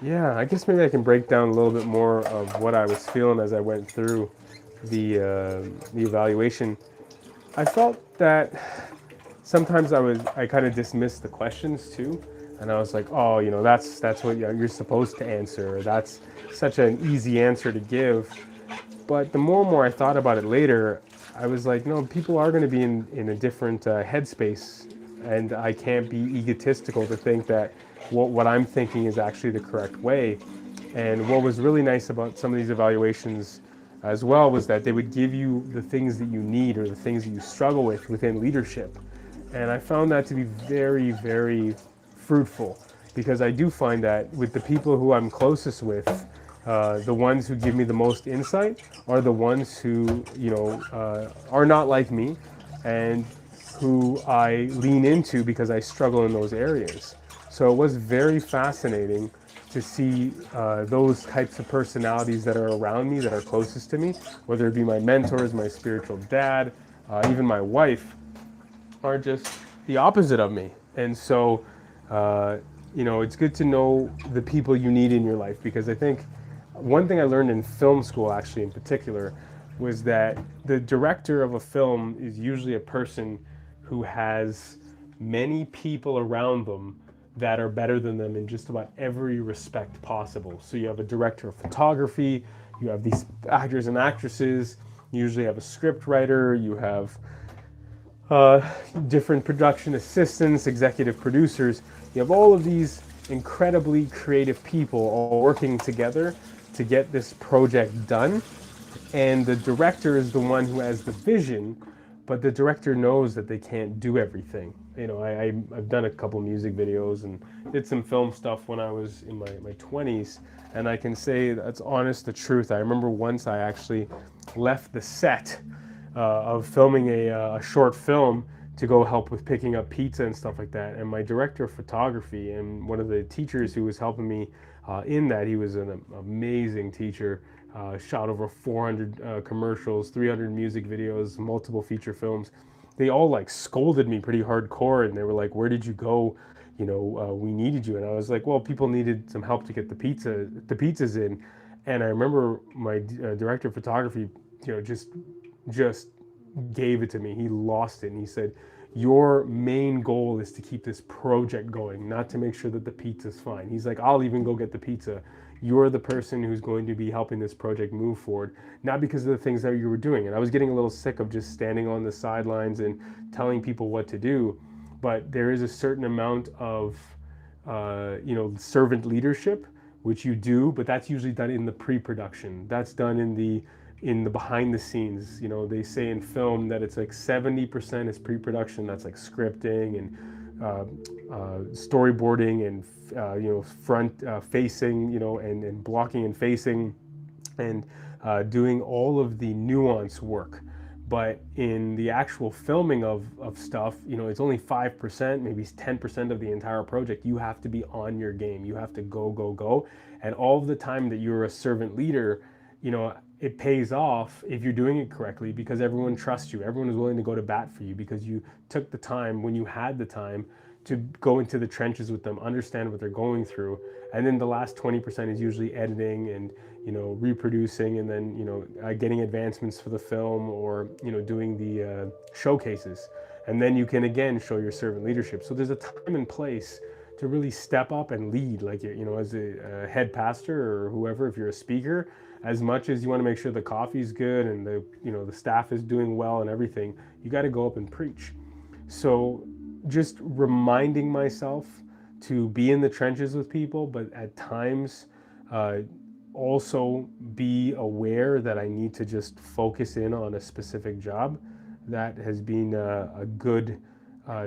Yeah, I guess maybe I can break down a little bit more of what I was feeling as I went through the evaluation. I felt that sometimes I kind of dismissed the questions too, and I was like, oh, that's what you're supposed to answer. Or that's such an easy answer to give. But the more and more I thought about it later, I was like, no, people are going to be in a different headspace, and I can't be egotistical to think that what I'm thinking is actually the correct way. And what was really nice about some of these evaluations as well was that they would give you the things that you need or the things that you struggle with within leadership. And I found that to be very, very fruitful because I do find that with the people who I'm closest with, the ones who give me the most insight are the ones who, are not like me and who I lean into because I struggle in those areas. So it was very fascinating to see those types of personalities that are around me, that are closest to me, whether it be my mentors, my spiritual dad, even my wife, are just the opposite of me. And so, it's good to know the people you need in your life because I think one thing I learned in film school, actually, in particular, was that the director of a film is usually a person who has many people around them that are better than them in just about every respect possible. So you have a director of photography, you have these actors and actresses, you usually have a script writer, you have uh, different production assistants, executive producers. You have all of these incredibly creative people all working together to get this project done. And the director is the one who has the vision, but the director knows that they can't do everything. I've done a couple music videos and did some film stuff when I was in my 20s, and I can say that's honest the truth. I remember once I actually left the set of filming a short film to go help with picking up pizza and stuff like that. And my director of photography and one of the teachers who was helping me in that, he was an amazing teacher. Shot over 400 commercials, 300 music videos, multiple feature films. They all like scolded me pretty hardcore, and they were like, "Where did you go? We needed you." And I was like, "Well, people needed some help to get the pizzas in." And I remember my director of photography, just gave it to me. He lost it, and he said, "Your main goal is to keep this project going, not to make sure that the pizza's fine." He's like, "I'll even go get the pizza. You're the person who's going to be helping this project move forward, not because of the things that you were doing." And I was getting a little sick of just standing on the sidelines and telling people what to do. But there is a certain amount of, servant leadership, which you do, but that's usually done in the pre-production. That's done in the behind the scenes. They say in film that it's like 70% is pre-production. That's like scripting and storyboarding and front facing, and blocking and facing, and doing all of the nuance work. But in the actual filming of stuff, it's only 5%, maybe 10% of the entire project. You have to be on your game. You have to go, go, go. And all of the time that you're a servant leader, it pays off if you're doing it correctly because everyone trusts you. Everyone is willing to go to bat for you because you took the time when you had the time to go into the trenches with them, understand what they're going through. And then the last 20% is usually editing and, reproducing, and then, getting advancements for the film, or, doing the showcases. And then you can again show your servant leadership. So there's a time and place to really step up and lead, like, as a head pastor or whoever, if you're a speaker, as much as you want to make sure the coffee's good and the staff is doing well and everything, you got to go up and preach. So just reminding myself to be in the trenches with people, but at times also be aware that I need to just focus in on a specific job. That has been a good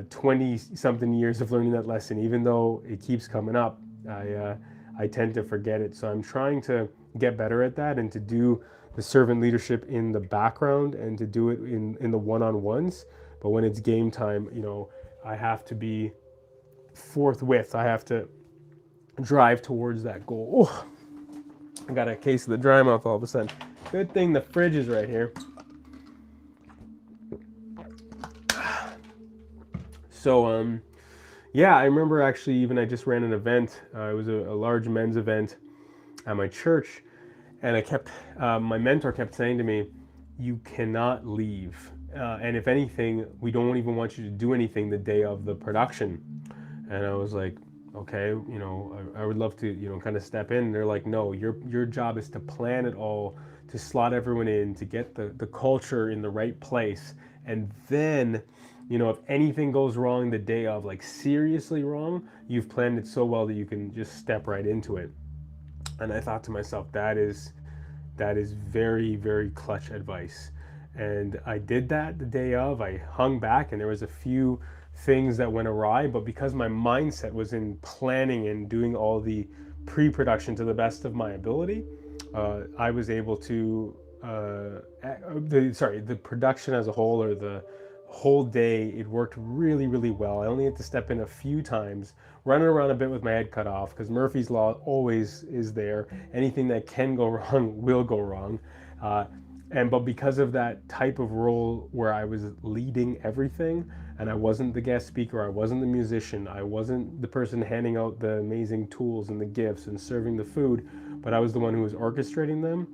20 something years of learning that lesson. Even though it keeps coming up, I tend to forget it. So I'm trying to get better at that and to do the servant leadership in the background and to do it in the one-on-ones. But when it's game time, I have to be forthwith. I have to drive towards that goal. Oh, I got a case of the dry mouth all of a sudden. Good thing the fridge is right here. So Yeah, I remember actually, even I just ran an event. It was a large men's event at my church, and my mentor kept saying to me, "You cannot leave, and if anything, we don't even want you to do anything the day of the production." And I was like, "Okay, I would love to, kind of step in." And they're like, "No, your job is to plan it all, to slot everyone in, to get the culture in the right place, and then." If anything goes wrong the day of, like seriously wrong, you've planned it so well that you can just step right into it. And I thought to myself, that is very, very clutch advice. And I did that the day of. I hung back, and there was a few things that went awry, but because my mindset was in planning and doing all the pre-production to the best of my ability, I was able to the production as a whole, or the whole day, it worked really, really well. I only had to step in a few times, running around a bit with my head cut off, because Murphy's Law always is there. Anything that can go wrong will go wrong. Uh, but because of that type of role where I was leading everything, and I wasn't the guest speaker, I wasn't the musician, I wasn't the person handing out the amazing tools and the gifts and serving the food, but I was the one who was orchestrating them,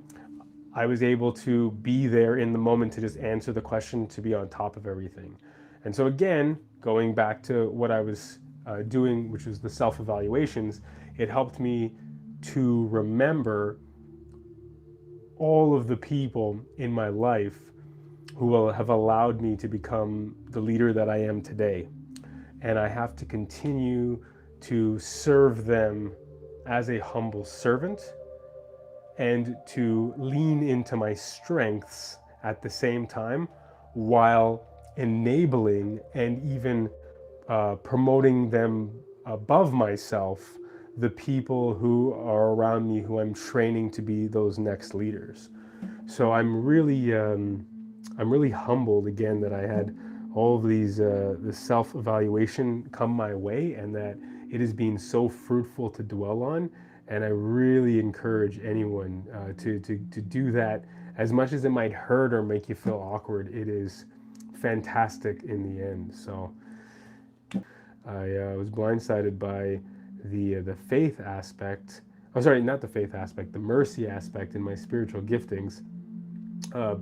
I was able to be there in the moment to just answer the question, to be on top of everything. And so, again, going back to what I was doing, which was the self evaluations, it helped me to remember all of the people in my life who will have allowed me to become the leader that I am today. And I have to continue to serve them as a humble servant, and to lean into my strengths at the same time, while enabling and even promoting them above myself, the people who are around me, who I'm training to be those next leaders. So I'm really humbled again that I had all of these the self-evaluation come my way, and that it has been so fruitful to dwell on. And I really encourage anyone to do that. As much as it might hurt or make you feel awkward, it is fantastic in the end. So I was blindsided by the faith aspect. Oh, sorry, not the faith aspect, the mercy aspect in my spiritual giftings. Uh,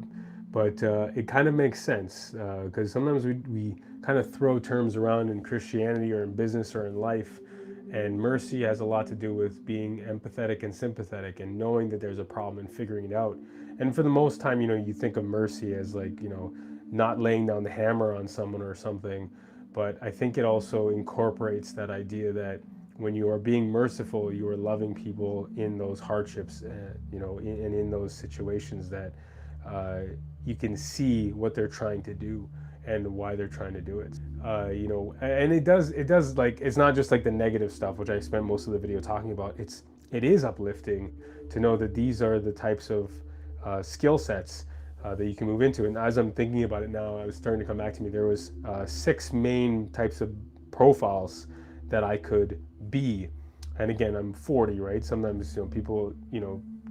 but it kind of makes sense, because sometimes we kind of throw terms around in Christianity or in business or in life, and mercy has a lot to do with being empathetic and sympathetic, and knowing that there's a problem and figuring it out. And for the most time, you think of mercy as, like, not laying down the hammer on someone or something. But I think it also incorporates that idea that when you are being merciful, you are loving people in those hardships, and in those situations that uh, you can see what they're trying to do and why they're trying to do it. And it does, like, it's not just like the negative stuff, which I spent most of the video talking about. It is uplifting to know that these are the types of skill sets that you can move into. And as I'm thinking about it now, I was starting to come back to me. There was 6 main types of profiles that I could be. And again, I'm 40, right? Sometimes people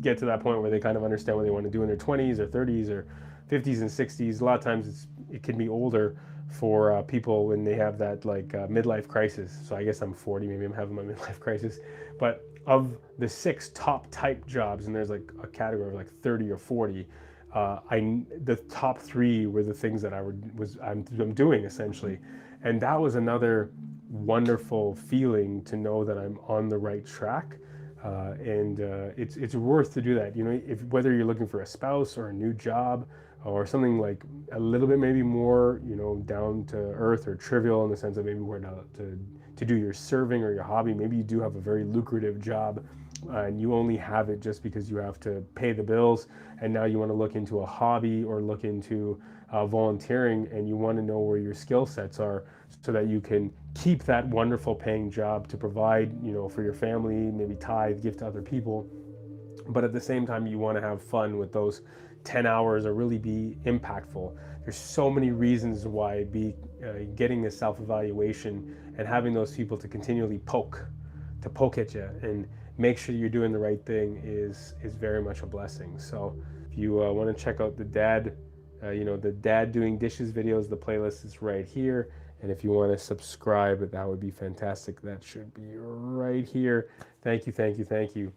get to that point where they kind of understand what they want to do in their 20s or 30s or 50s and 60s. A lot of times it can be older for people when they have that, like, midlife crisis. So I guess I'm 40, maybe I'm having my midlife crisis. But of the 6 top type jobs, and there's like a category of like 30 or 40, the top 3 were the things that I'm doing essentially. And that was another wonderful feeling, to know that I'm on the right track. And it's worth to do that. If whether you're looking for a spouse or a new job or something like a little bit maybe more down to earth or trivial, in the sense of maybe where to do your serving or your hobby. Maybe you do have a very lucrative job, and you only have it just because you have to pay the bills, and now you want to look into a hobby or look into volunteering, and you want to know where your skill sets are, so that you can keep that wonderful paying job to provide for your family, maybe tithe, give to other people. But at the same time, you want to have fun with those 10 hours or really be impactful. There's so many reasons why getting a self-evaluation and having those people to continually poke at you and make sure you're doing the right thing is very much a blessing. So if you want to check out the dad doing dishes videos, the playlist is right here. And if you want to subscribe, that would be fantastic. That should be right here. Thank you, thank you, thank you.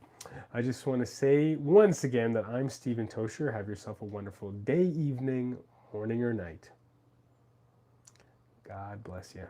I just want to say once again that I'm Stephen Tocher. Have yourself a wonderful day, evening, morning, or night. God bless you.